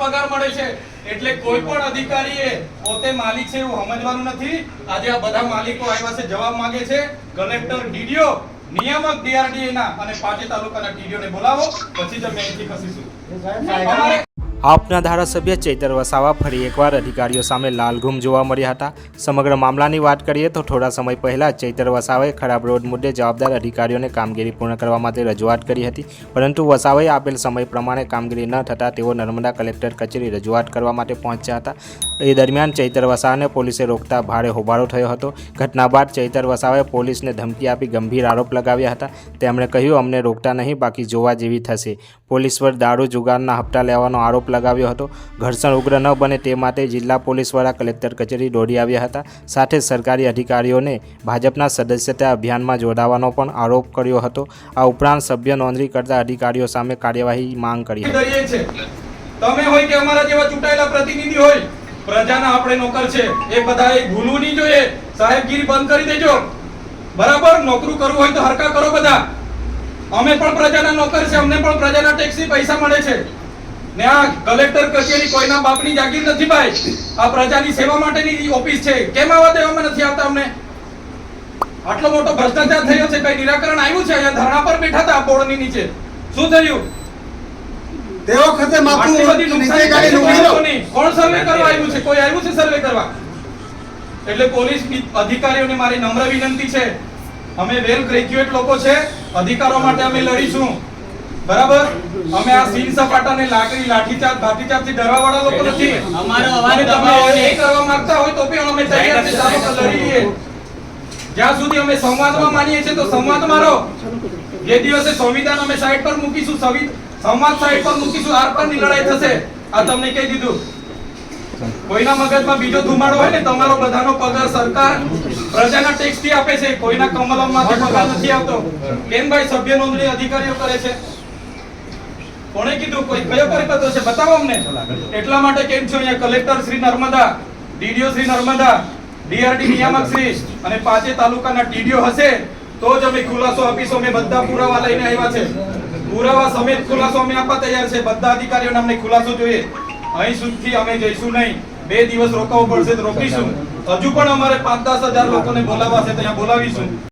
પગાર મળે છે। એટલે કોઈ પણ અધિકારીએ પોતે માલિક છે એવું સમજવાનું નથી। આજે આ બધા માલિકો આવ્યા છે, જવાબ માંગે છે। કલેક્ટર, ડીડીઓ, નિયામક ડીઆરડીએ ના અને પાંચે તાલુકાના ડીડીઓ ને બોલાવો, પછી જ અમે અહીંથી ખસીશું। આપના ધારાસભ્ય ચૈતર વસાવા ફરી એકવાર અધિકારીઓ સામે લાલઘૂમ જોવા મળ્યા હતા। સમગ્ર મામલાની વાત કરીએ તો થોડા સમય પહેલા ચૈતર વસાવાએ ખરાબ રોડ મુદ્દે જવાબદાર અધિકારીઓને કામગીરી પૂર્ણ કરવા માટે રજૂઆત કરી હતી, પરંતુ વસાવાએ આપેલ સમય પ્રમાણે કામગીરી ન થતાં તેઓ નર્મદા કલેક્ટર કચેરી રજૂઆત કરવા માટે પહોંચ્યા હતા। એ દરમિયાન ચૈતર વસાવાને પોલીસે રોકતા ભારે હોબાળો થયો હતો। ઘટના બાદ ચૈતર વસાવાએ પોલીસને ધમકી આપી ગંભીર આરોપ લગાવ્યા હતા। તેમણે કહ્યું, અમને રોકતા નહીં, બાકી જોવા જેવી થશે। પોલીસ પર દારૂ જુગારના હપ્તા લેવાનો આરોપ લગાવ્યો હતો। ઘર્ષણ ઉગ્ર ન બને તે માટે જિલ્લા પોલીસ વડા કલેક્ટર કચેરી દોડી આવ્યા હતા। સાથે સરકારી અધિકારીઓને ભાજપના સદસ્યતા અભિયાનમાં જોડાવાનો પણ આરોપ કર્યો હતો। આ ઉપરાંત સભ્ય નોંધણી કરતા અધિકારીઓ સામે કાર્યવાહી માંગ કરી હતી। તમે હોય કે અમારા જેવા ચૂંટાયેલા પ્રતિનિધિ હોય, પ્રજાના આપણે નોકર છે, એ બધા એક ભૂલવું નહીં જોઈએ। સાહેબગીરી બંધ કરી દેજો, બરાબર? નોકરું કરવું હોય તો હરકા કરો બધા। અમે પણ પ્રજાના નોકર છે, અમને પણ પ્રજાના ટેક્સથી પૈસા મળે છે ને। આ કલેક્ટર કચેરી કોઈના બાપની જાગીર નથી ભાઈ, આ પ્રજાની સેવા માટેની ઓફિસ છે। કેમ આવા દેવામાં નથી આવતા અમને? આટલો મોટો ભ્રષ્ટાચાર થયો છે, કઈ નિરાકરણ આવ્યું છે? અહીંયા ધરણા પર બેઠા હતા પોળની નીચે, શું થયું? તે વખતે માથું નીચે ગાડી ડૂબી ગયો। કોણ સર્વે કરવા આવ્યું છે? કોઈ આવ્યું છે સર્વે કરવા? એટલે પોલીસ અધિકારીઓને મારી નમ્ર વિનંતી છે, અમે વેલ ગ્રેજ્યુએટ લોકો છે, અધિકારો માટે અમે લડીશું, બરાબર? અમે આ સીન સપાટાને લાઠીચાર્જ ભાતીચાર્જથી ડરવા વાળા લોકો નથી। અમારો અવાજ તમે એ કરવા માંગતા હોય તો પણ અમે તૈયાર છીએ, ચાલો તો લડીએ। જ્યાં સુધી અમે સંવાદમાં માનીએ છીએ તો સંવાદમાં રહો। જે દિવસે સંવિધાન અમે સાઈડ પર મૂકીશું, સંવાદ સાઈડ પર મૂકીશું, આર પારની લડાઈ થશે। આ તમને કહી દીધું। કોઈના મગજમાં બીજો ધુમાડો હોય ને, તમારો બધાનો પગાર સરકાર પ્રજાના ટેક્સ થી આપે છે, કોઈના કમલમમાંથી પગાર નથી આવતો। કેમ ભાઈ સભ્ય નોંધણી અધિકારીઓ કરે છે? કોણે કીધું? કોઈ કયો પરિપત્ર છે? બતાવો અમને। એટલા માટે કેમ છો અહીંયા collector Shri Narmada, DDO Shri Narmada, DRD નિયામક શ્રી અને પાંચે તાલુકાના ટીડીઓ હશે તો જ અમે ખુલાસો આપીશું। અમે બધા પુરાવા લઈને આવ્યા છે, પુરાવા સમેત ખુલાસો અમે આપવા તૈયાર છે। બધા અધિકારીઓને અમને ખુલાસો જોઈએ। અહીં સુધી અમે જઈશું નહીં, 2 દિવસ રોકાવું પડશે તો રોકીશું। હજુ પણ અમારે 5-10 હજાર લોકોને બોલાવવા છે, ત્યાં બોલાવીશું।